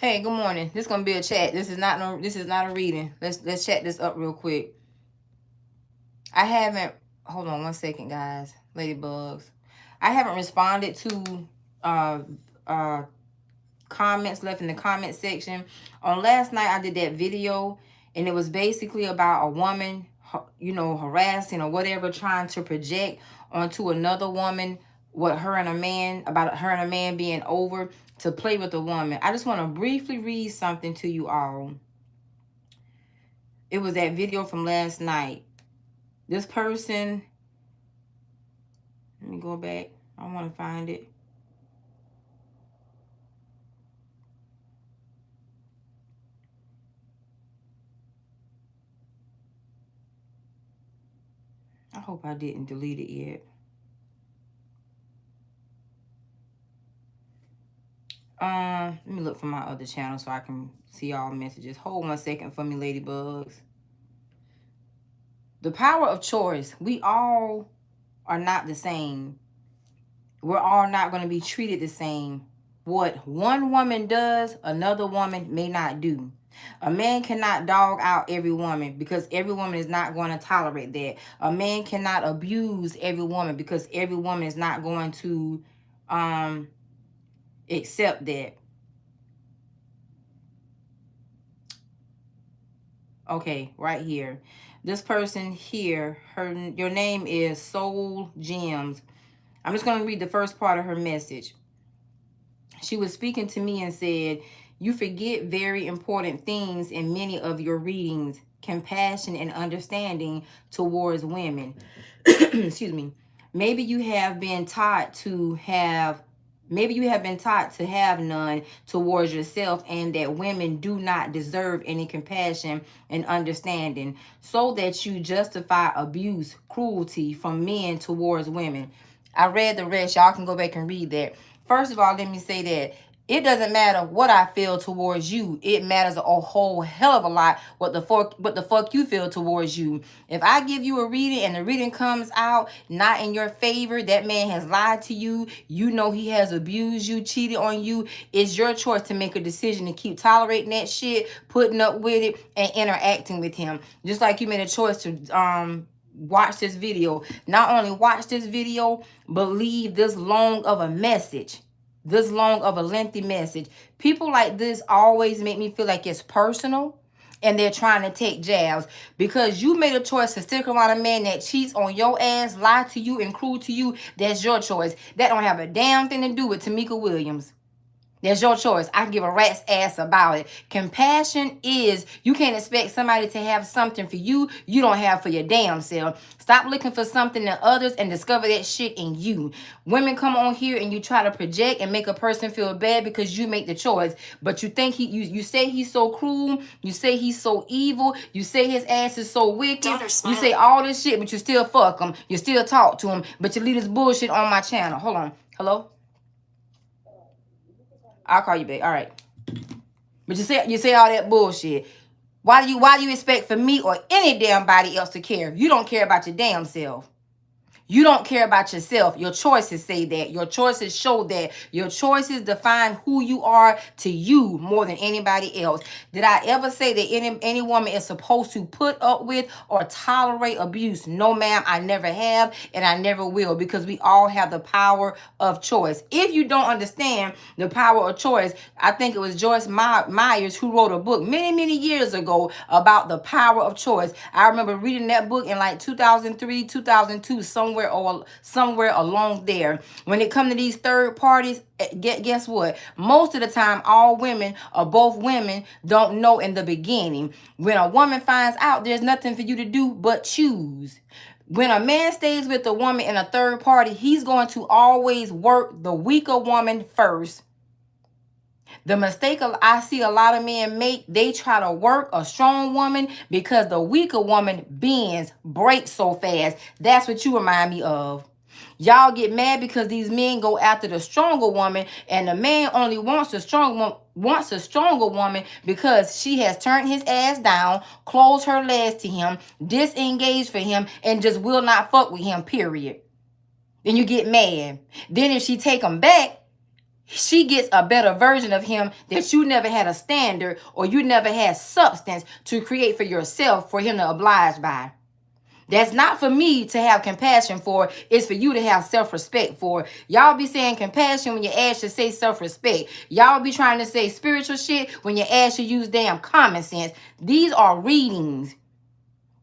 Hey, good morning. This is gonna be a chat. This is not a reading. Let's chat this up real quick. I haven't hold on one second, guys. Ladybugs. I haven't responded to uh uh comments left in the comment section. On last night I did that video and it was basically about a woman, harassing or whatever, trying to project onto another woman what her and a man, about her and a man being over to play with a woman. I just want to briefly read something to you all. It was that video from last night. This person, let me go back. I want to find it. I hope I didn't delete it yet. Let me look for my other channel so I can see all messages. Hold 1 second for me, ladybugs. The power of choice. We all are not the same. We're all not going to be treated the same. What one woman does, another woman may not do. A man cannot dog out every woman because every woman is not going to tolerate that. A man cannot abuse every woman because every woman is not going to accept that. Okay, right here. This person here, your name is Soul Gems. I'm just going to read the first part of her message. She was speaking to me and said, "You forget very important things in many of your readings, compassion and understanding towards women." Excuse me. Maybe you have been taught to have none towards yourself, and that women do not deserve any compassion and understanding, so that you justify abuse, cruelty from men towards women. I read the rest. Y'all can go back and read that. First of all, let me say that it doesn't matter what I feel towards you. It matters a whole hell of a lot what the fuck you feel towards you. If I give you a reading and the reading comes out not in your favor, that man has lied to you, you know he has abused you, cheated on you, it's your choice to make a decision to keep tolerating that shit, putting up with it, and interacting with him. Just like you made a choice to watch this video. Not only watch this video, but leave this long of a message. This long of a lengthy message. People like this always make me feel like it's personal and they're trying to take jabs because you made a choice to stick around a man that cheats on your ass, lie to you, and cruel to you. That's your choice. That don't have a damn thing to do with Tamika Williams. That's your choice. I can give a rat's ass about it. Compassion is, you can't expect somebody to have something for you don't have for your damn self. Stop looking for something in others and discover that shit in you. Women come on here and you try to project and make a person feel bad because you make the choice. But you think you say he's so cruel. You say he's so evil. You say his ass is so wicked. You say all this shit, but you still fuck him. You still talk to him. But you leave this bullshit on my channel. Hold on. Hello? I'll call you back. All right. But you say all that bullshit. Why do you expect for me or any damn body else to care? You don't care about your damn self. You don't care about yourself. Your choices say that. Your choices show that. Your choices define who you are to you more than anybody else. Did I ever say that any woman is supposed to put up with or tolerate abuse? No, ma'am, I never have and I never will, because we all have the power of choice. If you don't understand the power of choice, I think it was Joyce Myers who wrote a book many, many years ago about the power of choice. I remember reading that book in like 2003, 2002, somewhere along there. When it comes to these third parties, guess what? Most of the time, all women or both women don't know in the beginning. When a woman finds out, there's nothing for you to do but choose. When a man stays with a woman in a third party, he's going to always work the weaker woman first. The mistake I see a lot of men make, they try to work a strong woman because the weaker woman bends, breaks so fast. That's what you remind me of. Y'all get mad because these men go after the stronger woman, and the man only wants a stronger woman because she has turned his ass down, closed her legs to him, disengaged for him, and just will not fuck with him, period. Then you get mad. Then if she take him back, she gets a better version of him that you never had a standard or you never had substance to create for yourself for him to oblige by. That's not for me to have compassion for. It's for you to have self-respect for. Y'all be saying compassion when your ass should say self-respect. Y'all be trying to say spiritual shit when your ass should use damn common sense. These are readings.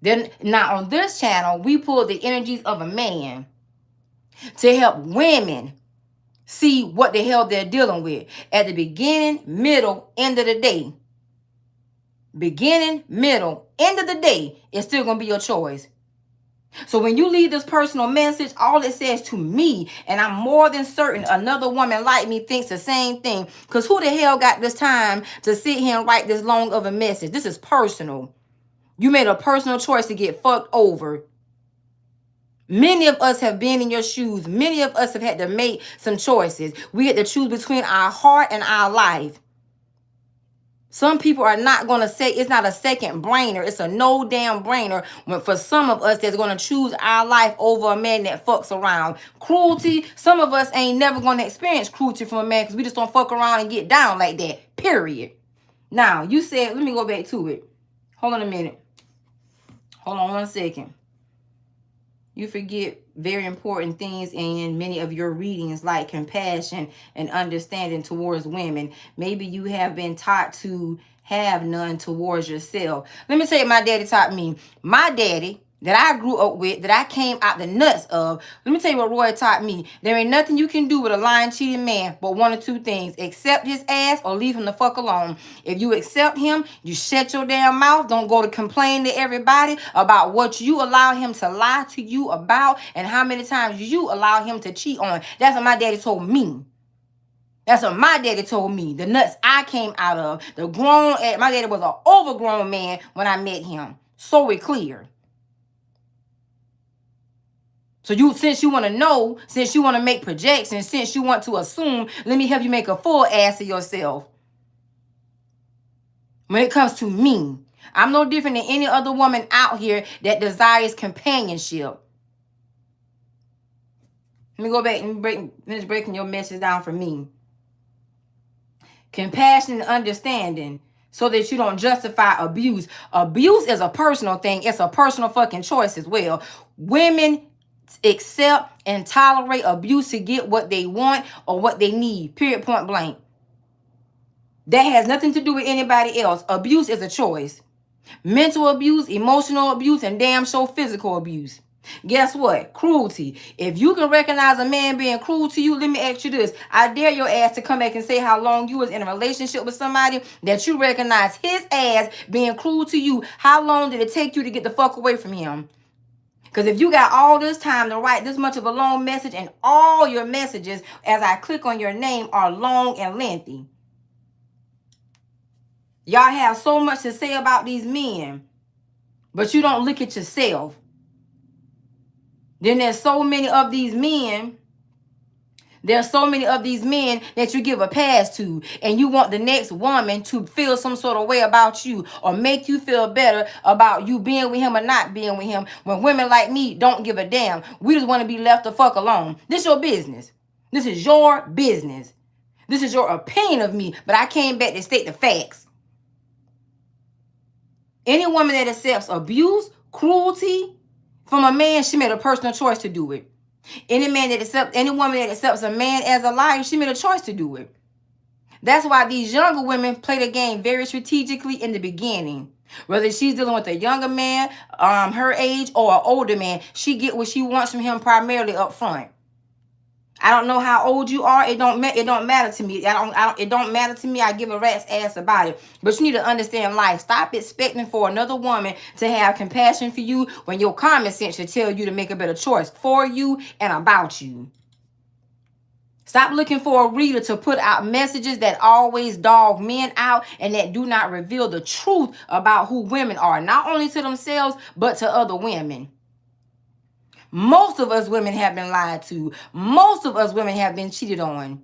Then now on this channel, we pull the energies of a man to help women see what the hell they're dealing with. At the beginning, middle, end of the day. Beginning, middle, end of the day, it's still going to be your choice. So when you leave this personal message, all it says to me, and I'm more than certain another woman like me thinks the same thing. Because who the hell got this time to sit here and write this long of a message? This is personal. You made a personal choice to get fucked over. Many of us have been in your shoes. Many of us have had to make some choices. We had to choose between our heart and our life. Some people are not going to say it's not a second brainer. It's a no damn brainer for some of us that's going to choose our life over a man that fucks around. Cruelty, some of us ain't never going to experience cruelty from a man because we just don't fuck around and get down like that. Period. Now, you said, let me go back to it. Hold on a minute. Hold on 1 second. You forget very important things in many of your readings, like compassion and understanding towards women. Maybe you have been taught to have none towards yourself. Let me tell you what my daddy taught me. My daddy that I grew up with, that I came out the nuts of. Let me tell you what Roy taught me. There ain't nothing you can do with a lying, cheating man but one or two things. Accept his ass or leave him the fuck alone. If you accept him, you shut your damn mouth. Don't go to complain to everybody about what you allow him to lie to you about and how many times you allow him to cheat on. That's what my daddy told me. That's what my daddy told me. The nuts I came out of. My daddy was an overgrown man when I met him. So it clear. So since you want to know, since you want to make projections, since you want to assume, let me help you make a full ass of yourself. When it comes to me, I'm no different than any other woman out here that desires companionship. Let me go back and finish breaking your message down for me. Compassion and understanding so that you don't justify abuse. Abuse is a personal thing. It's a personal fucking choice as well. Women accept and tolerate abuse to get what they want or what they need. Period, point blank. That has nothing to do with anybody else. Abuse is a choice. Mental abuse, emotional abuse, and damn sure physical abuse. Guess what? Cruelty. If you can recognize a man being cruel to you, let me ask you this. I dare your ass to come back and say how long you was in a relationship with somebody that you recognize his ass being cruel to you. How long did it take you to get the fuck away from him? Because if you got all this time to write this much of a long message and all your messages, as I click on your name, are long and lengthy. Y'all have so much to say about these men, but you don't look at yourself. Then there's so many of these men. There's so many of these men that you give a pass to, and you want the next woman to feel some sort of way about you or make you feel better about you being with him or not being with him, when women like me don't give a damn. We just want to be left the fuck alone. This is your business. This is your business. This is your opinion of me, but I came back to state the facts. Any woman that accepts abuse, cruelty from a man, she made a personal choice to do it. Any woman that accepts a man as a liar, she made a choice to do it. That's why these younger women play the game very strategically in the beginning. Whether she's dealing with a younger man, her age, or an older man, she get what she wants from him primarily up front. I don't know how old you are. It don't matter to me. It don't matter to me. I give a rat's ass about it. But you need to understand life. Stop expecting for another woman to have compassion for you when your common sense should tell you to make a better choice for you and about you. Stop looking for a reader to put out messages that always dog men out and that do not reveal the truth about who women are, not only to themselves, but to other women. Most of us women have been lied to. Most of us women have been cheated on.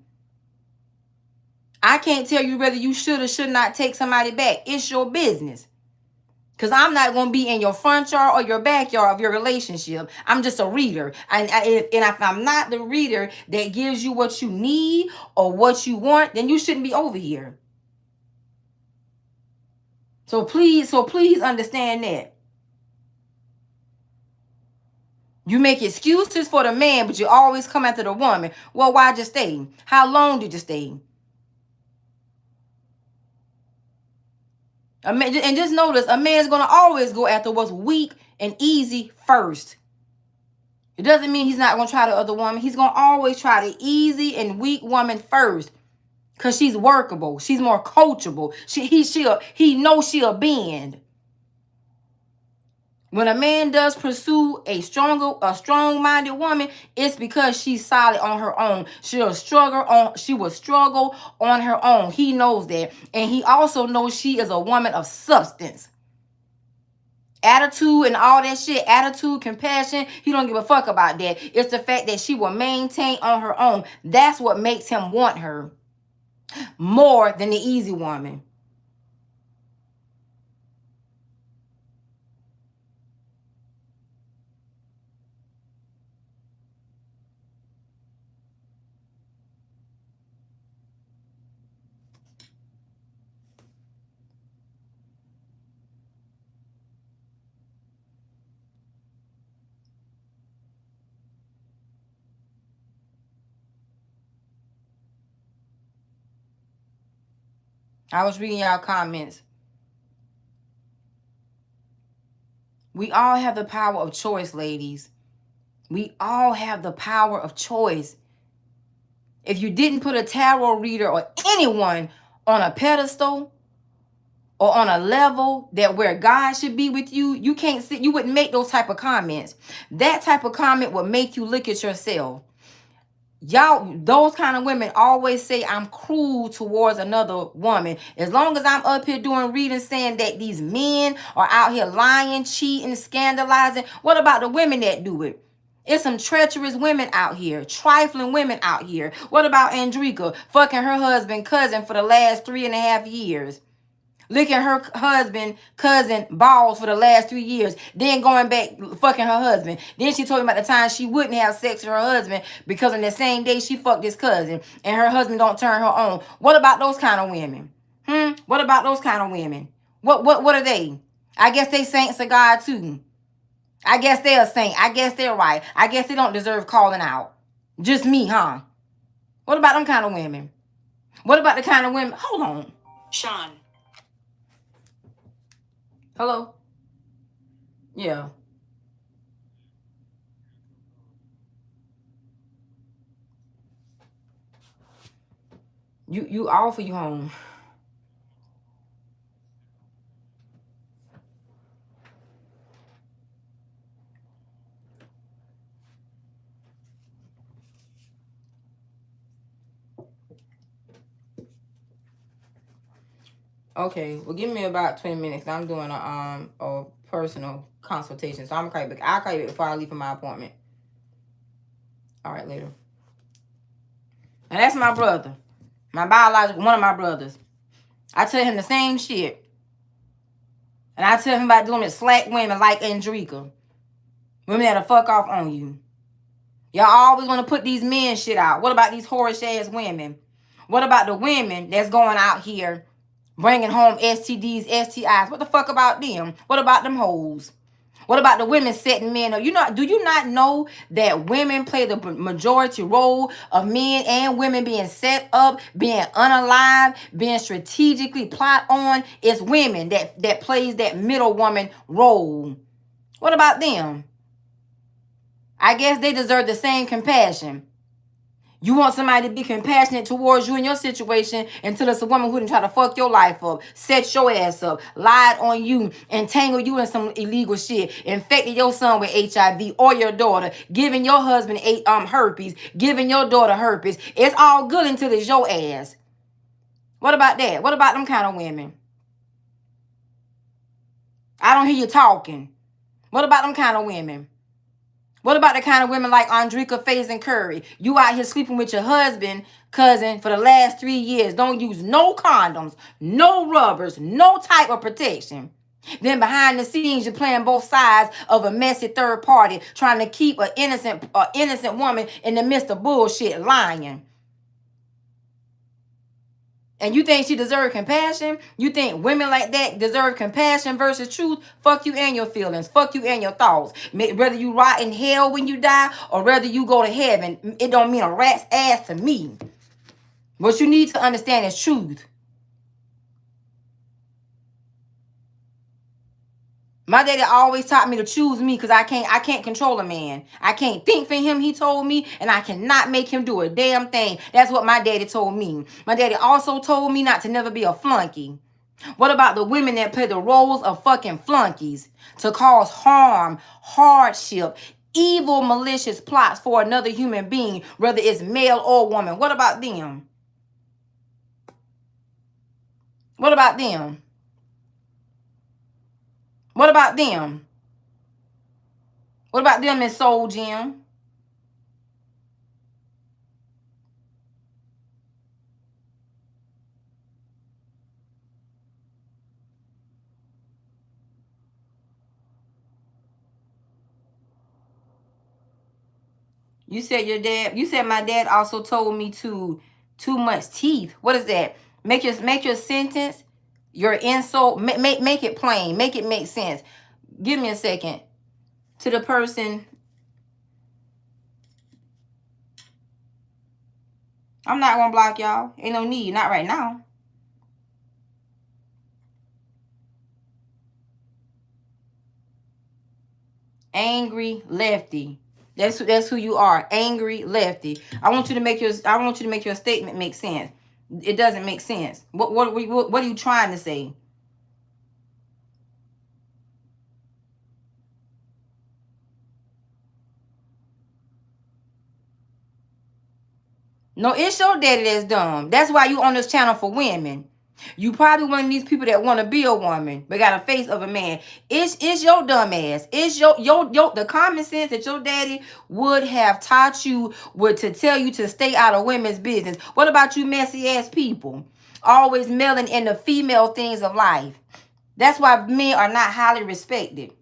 I can't tell you whether you should or should not take somebody back. It's your business. Because I'm not going to be in your front yard or your backyard of your relationship. I'm just a reader. And if I'm not the reader that gives you what you need or what you want, then you shouldn't be over here. So please understand that. You make excuses for the man, but you always come after the woman. Well, why'd you stay? How long did you stay? And just notice, a man's going to always go after what's weak and easy first. It doesn't mean he's not going to try the other woman. He's going to always try the easy and weak woman first. Because she's workable. She's more coachable. He knows she'll bend. When a man does pursue a strong-minded woman, it's because she's solid on her own. She will struggle on her own. He knows that. And he also knows she is a woman of substance. Attitude and all that shit, attitude, compassion, he don't give a fuck about that. It's the fact that she will maintain on her own. That's what makes him want her more than the easy woman. I was reading y'all comments. We all have the power of choice, ladies. We all have the power of choice. If you didn't put a tarot reader or anyone on a pedestal or on a level that where God should be with you, you wouldn't make those type of comments. That type of comment would make you look at yourself. Y'all, those kind of women always say I'm cruel towards another woman. As long as I'm up here doing readings saying that these men are out here lying, cheating, scandalizing, what about the women that do it? It's some treacherous women out here, trifling women out here. What about Andrika fucking her husband cousin for the last 3.5 years? Licking her husband, cousin, balls for the last 3 years. Then going back, fucking her husband. Then she told him at the time she wouldn't have sex with her husband because on the same day she fucked his cousin. And her husband don't turn her on. What about those kind of women? What about those kind of women? What are they? I guess they saints of God too. I guess they're a saint. I guess they're right. I guess they don't deserve calling out. Just me, huh? What about them kind of women? What about the kind of women? Hold on. Sean. Hello? Yeah. You off or you home? Okay, well, give me about 20 minutes. I'm doing a personal consultation, so I'll call you back before I leave for my appointment. All right, later. And that's my brother, my biological, one of my brothers. I tell him the same shit, and I tell him about doing it slack women like Andrika, women that'll fuck off on you. Y'all always want to put these men shit out. What about these whorish ass women? What about the women that's going out here bringing home STDs, STIs? What the fuck about them? What about them hoes? What about the women setting men up? Do you not know that women play the majority role of men and women being set up, being unalive, being strategically plot on? It's women that plays that middle woman role. What about them? I guess they deserve the same compassion. You want somebody to be compassionate towards you in your situation until it's a woman who didn't try to fuck your life up, set your ass up, lied on you, entangle you in some illegal shit, infected your son with HIV or your daughter, giving your husband herpes, giving your daughter herpes. It's all good until it's your ass. What about that? What about them kind of women? I don't hear you talking. What about them kind of women? What about the kind of women like Andrika, Faze, and Curry? You out here sleeping with your husband, cousin, for the last 3 years. Don't use no condoms, no rubbers, no type of protection. Then behind the scenes, you're playing both sides of a messy third party, trying to keep an innocent woman in the midst of bullshit, lying. And you think she deserves compassion? You think women like that deserve compassion versus truth? Fuck you and your feelings. Fuck you and your thoughts. Whether you rot in hell when you die or whether you go to heaven, it don't mean a rat's ass to me. What you need to understand is truth. My daddy always taught me to choose me because I can't control a man. I can't think for him, he told me, and I cannot make him do a damn thing. That's what my daddy told me. My daddy also told me not to never be a flunky. What about the women that play the roles of fucking flunkies to cause harm, hardship, evil, malicious plots for another human being, whether it's male or woman? What about them? What about them? What about them? What about them in Soul Gym? You said my dad also told me to too much teeth. What is that? Make your sentence, your insult, make it plain, make it make sense. Give me a second. To the person, I'm not gonna block y'all. Ain't no need, not right now. Angry lefty. That's who you are. Angry lefty. I want you to make your statement make sense. It doesn't make sense. What are you trying to say? No, it's your daddy that's dumb. That's why you on this channel for women. You probably one of these people that want to be a woman, but got a face of a man. It's your dumb ass. It's your the common sense that your daddy would have taught you would to tell you to stay out of women's business. What about you messy ass people? Always meddling in the female things of life. That's why men are not highly respected.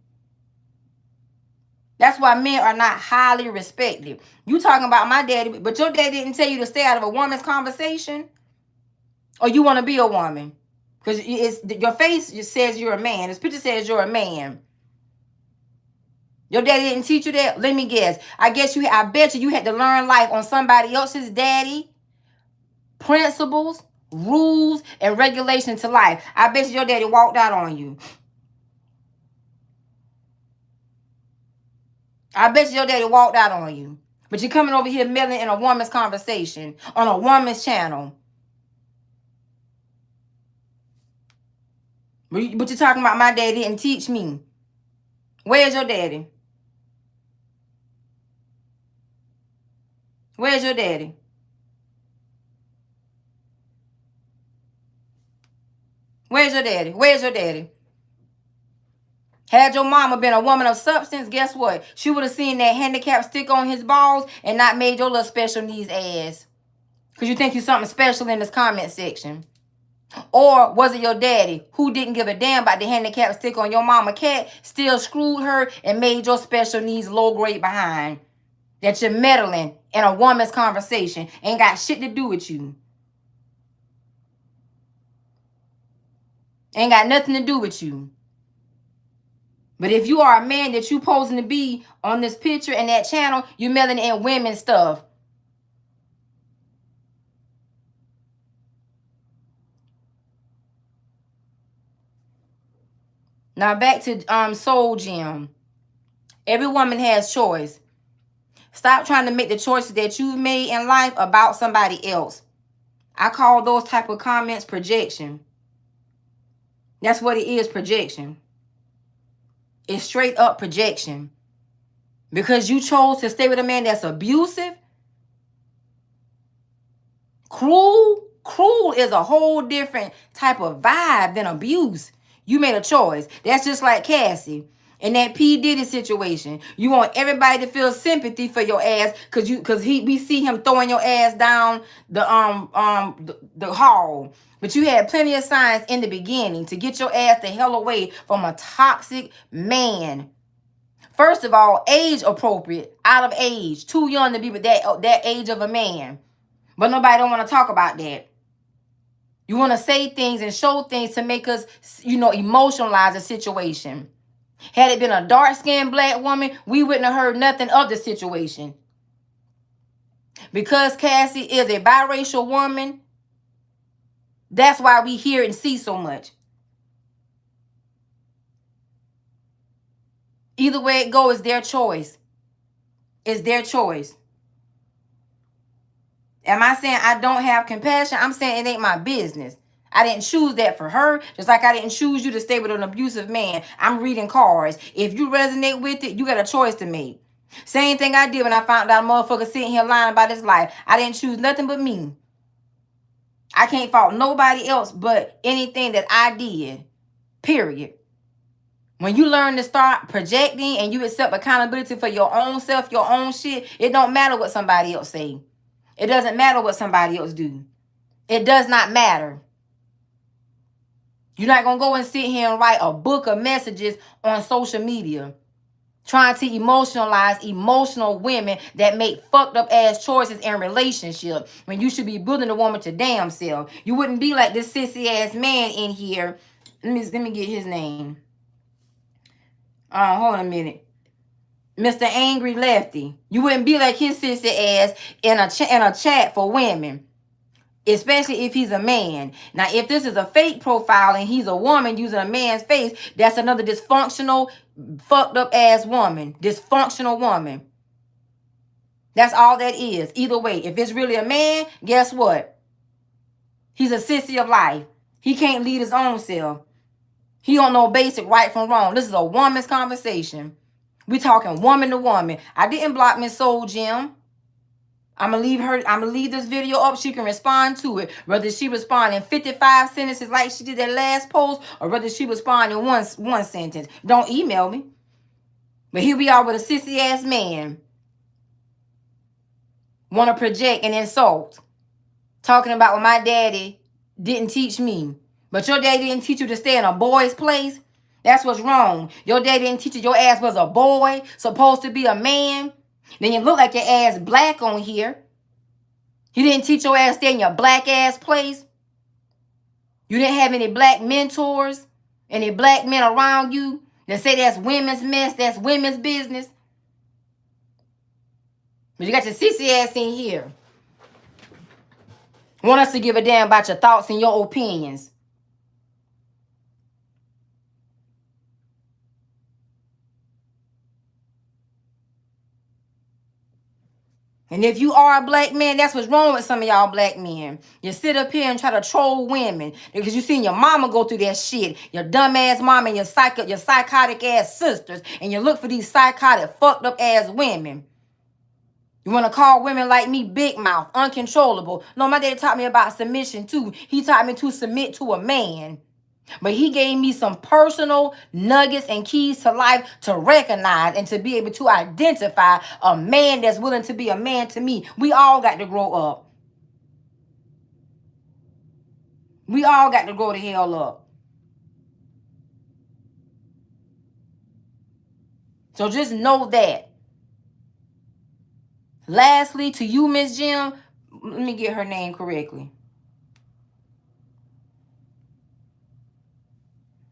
That's why men are not highly respected. You talking about my daddy, but your daddy didn't tell you to stay out of a woman's conversation? Or you want to be a woman? Because your face just says you're a man. This picture says you're a man. Your daddy didn't teach you that? Let me guess. I bet you had to learn life on somebody else's daddy. Principles, rules, and regulations to life. I bet you your daddy walked out on you. I bet you your daddy walked out on you. But you're coming over here meddling in a woman's conversation on a woman's channel. But you're talking about my daddy didn't teach me. Where's your daddy? Where's your daddy? Where's your daddy? Where's your daddy? Had your mama been a woman of substance, guess what? She would have seen that handicap stick on his balls and not made your little special needs ass. Because you think you're something special in this comment section. Or was it your daddy who didn't give a damn about the handicap stick on your mama cat, still screwed her and made your special needs low grade behind? That you're meddling in a woman's conversation. Ain't got shit to do with you. Ain't got nothing to do with you. But if you are a man that you posing to be on this picture and that channel, you're meddling in women's stuff. Now back to Soul Gym. Every woman has choice. Stop trying to make the choices that you've made in life about somebody else. I call those type of comments projection. That's what it is, projection. It's straight up projection. Because you chose to stay with a man that's abusive, cruel. Cruel is a whole different type of vibe than abuse. You made a choice. That's just like Cassie. In that P. Diddy situation, you want everybody to feel sympathy for your ass because we see him throwing your ass down the hall. But you had plenty of signs in the beginning to get your ass the hell away from a toxic man. First of all, age appropriate, out of age, too young to be with that age of a man. But nobody don't want to talk about that. You want to say things and show things to make us, emotionalize the situation. Had it been a dark-skinned black woman, we wouldn't have heard nothing of the situation. Because Cassie is a biracial woman, that's why we hear and see so much. Either way it goes, it's their choice. It's their choice. Am I saying I don't have compassion? I'm saying it ain't my business. I didn't choose that for her, just like I didn't choose you to stay with an abusive man. I'm reading cards. If you resonate with it, you got a choice to make. Same thing I did when I found out a motherfucker sitting here lying about his life. I didn't choose nothing but me. I can't fault nobody else but anything that I did. Period. When you learn to start projecting and you accept accountability for your own self, your own shit, it don't matter what somebody else say. It doesn't matter what somebody else do. It does not matter. You're not going to go and sit here and write a book of messages on social media trying to emotionalize emotional women that make fucked up ass choices in relationships when you should be building a woman to damn self. You wouldn't be like this sissy ass man in here. Let me get his name. Hold on a minute. Mr. Angry Lefty. You wouldn't be like his sissy ass in a chat for women. Especially if he's a man. Now, if this is a fake profile and he's a woman using a man's face, that's another dysfunctional, fucked up ass woman. Dysfunctional woman. That's all that is. Either way, if it's really a man, guess what? He's a sissy of life. He can't lead his own self. He don't know basic right from wrong. This is a woman's conversation. We talking woman to woman. I didn't block Miss Soul Gem. I'm gonna leave this video up. She can respond to it. Whether she respond in 55 sentences like she did that last post, or whether she respond in one sentence. Don't email me. But here we are with a sissy ass man. Want to project and insult. Talking about what my daddy didn't teach me. But your daddy didn't teach you to stay in a boy's place. That's what's wrong. Your daddy didn't teach you your ass was a boy, supposed to be a man. Then you look like your ass black on here. He didn't teach your ass stay in your black ass place. You didn't have any black mentors, any black men around you that say that's women's mess, that's women's business. But you got your sissy ass in here. Want us to give a damn about your thoughts and your opinions. And if you are a black man, that's what's wrong with some of y'all black men. You sit up here and try to troll women because you seen your mama go through that shit. Your dumb ass mama and your psychotic ass sisters. And you look for these psychotic, fucked up ass women. You want to call women like me big mouth, uncontrollable. No, my daddy taught me about submission too. He taught me to submit to a man. But he gave me some personal nuggets and keys to life to recognize and to be able to identify a man that's willing to be a man to me. We all got to grow up. We all got to grow the hell up. So just know that. Lastly, to you, Miss Jim, let me get her name correctly.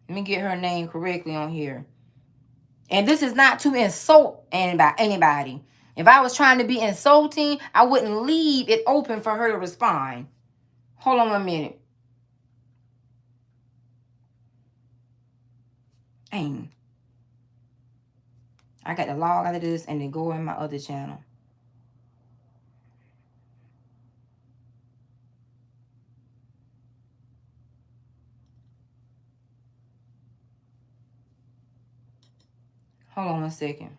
Let me get her name correctly on here. And this is not to insult anybody. If I was trying to be insulting, I wouldn't leave it open for her to respond. Hold on a minute. Dang. I got to log out of this and then go in my other channel. Hold on a second.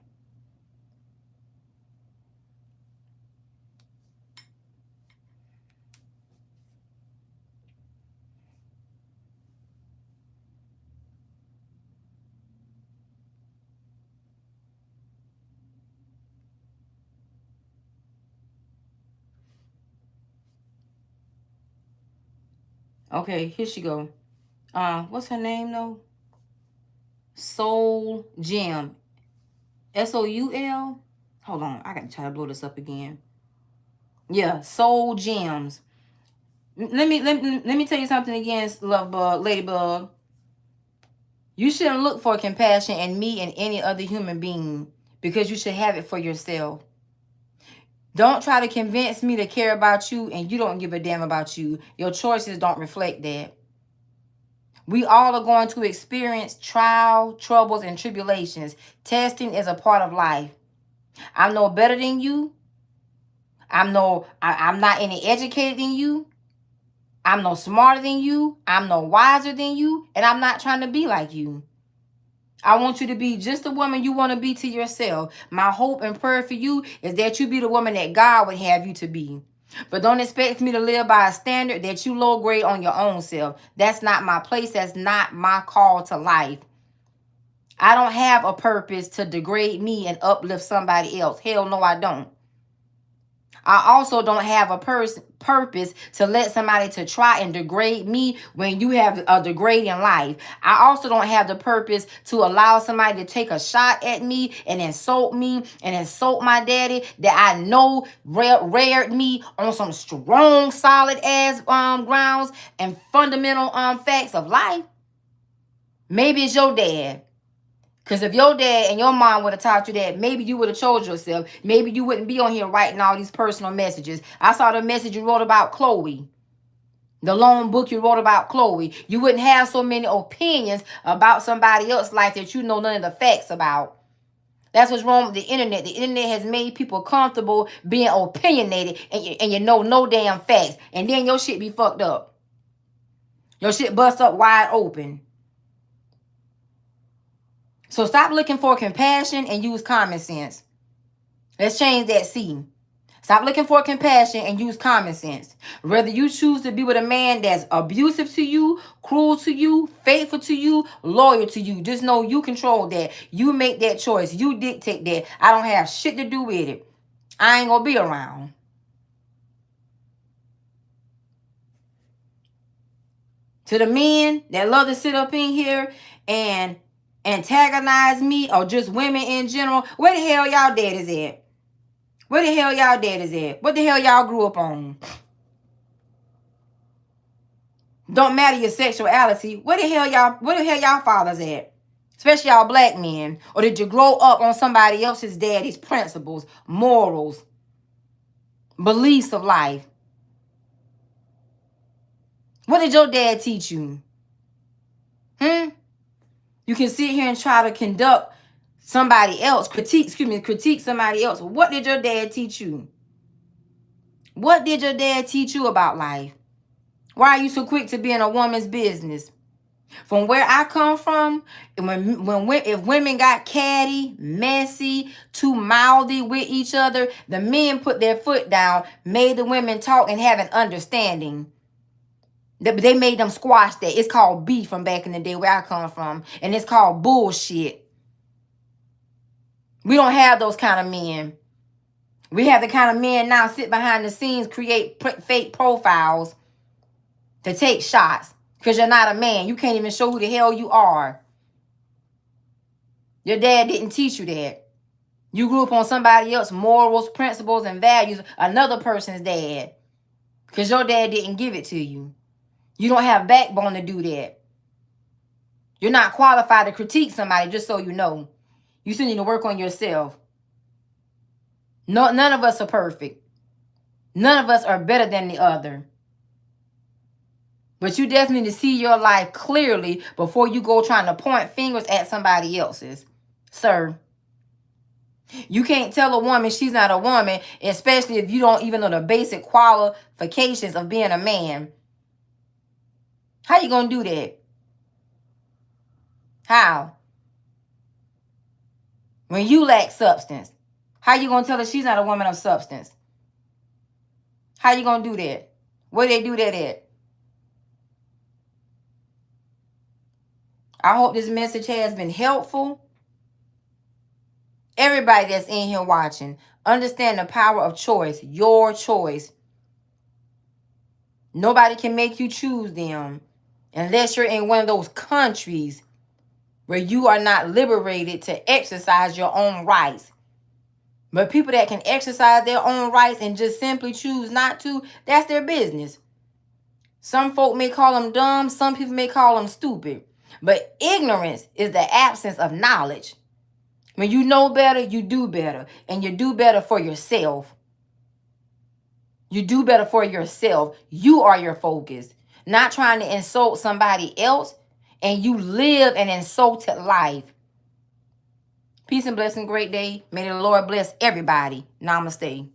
Okay, here she go. What's her name though? Soul Gem. Soul. Hold on, I gotta try to blow this up again. Yeah, Soul Gems. Let me tell you something again, love bug, ladybug. You shouldn't look for compassion in me and any other human being because you should have it for yourself. Don't try to convince me to care about you and you don't give a damn about you. Your choices don't reflect that. We all are going to experience trial, troubles, and tribulations. Testing is a part of life. I'm no better than you. I'm not any educated than you. I'm no smarter than you. I'm no wiser than you. And I'm not trying to be like you. I want you to be just the woman you want to be to yourself. My hope and prayer for you is that you be the woman that God would have you to be. But don't expect me to live by a standard that you low grade on your own self. That's not my place. That's not my call to life. I don't have a purpose to degrade me and uplift somebody else. Hell no, I don't. I also don't have a purpose to let somebody to try and degrade me when you have a degrading life. I also don't have the purpose to allow somebody to take a shot at me and insult my daddy that I know reared me on some strong, solid ass grounds and fundamental facts of life. Maybe it's your dad. Because if your dad and your mom would have taught you that, maybe you would have told yourself. Maybe you wouldn't be on here writing all these personal messages. I saw the message you wrote about Chloe. The long book you wrote about Chloe. You wouldn't have so many opinions about somebody else's life that you know none of the facts about. That's what's wrong with the internet. The internet has made people comfortable being opinionated and you know no damn facts. And then your shit be fucked up. Your shit bust up wide open. So stop looking for compassion and use common sense. Let's change that C. Stop looking for compassion and use common sense. Whether you choose to be with a man that's abusive to you, cruel to you, faithful to you, loyal to you, just know you control that. You make that choice. You dictate that. I don't have shit to do with it. I ain't gonna be around. To the men that love to sit up in here and antagonize me or just women in general, where the hell y'all daddies at? Where the hell y'all daddies at? What the hell y'all grew up on? Don't matter your sexuality. Where the hell y'all fathers at? Especially y'all black men. Or did you grow up on somebody else's daddy's principles, morals, beliefs of life? What did your dad teach you? You can sit here and try to conduct somebody else, critique somebody else. What did your dad teach you? What did your dad teach you about life? Why are you so quick to be in a woman's business? From where I come from, if women got catty, messy, too mouthy with each other, the men put their foot down, made the women talk and have an understanding. They made them squash that. It's called beef from back in the day where I come from. And it's called bullshit. We don't have those kind of men. We have the kind of men now sit behind the scenes, create fake profiles to take shots. Because you're not a man. You can't even show who the hell you are. Your dad didn't teach you that. You grew up on somebody else's morals, principles, and values, another person's dad. Because your dad didn't give it to you. You don't have backbone to do that. You're not qualified to critique somebody, just so you know. You still need to work on yourself. No, none of us are perfect. None of us are better than the other. But you definitely need to see your life clearly before you go trying to point fingers at somebody else's. Sir, you can't tell a woman she's not a woman, especially if you don't even know the basic qualifications of being a man. How you going to do that? How? When you lack substance. How you going to tell her she's not a woman of substance? How you going to do that? Where they do that at? I hope this message has been helpful. Everybody that's in here watching, understand the power of choice. Your choice. Nobody can make you choose them unless you're in one of those countries where you are not liberated to exercise your own rights. But people that can exercise their own rights and just simply choose not to, that's their business. Some folk may call them dumb, some people may call them stupid. But ignorance is the absence of knowledge. When you know better, you do better. And you do better for yourself. You do better for yourself. You are your focus. Not trying to insult somebody else. And you live an insulted life. Peace and blessing. Great day. May the Lord bless everybody. Namaste.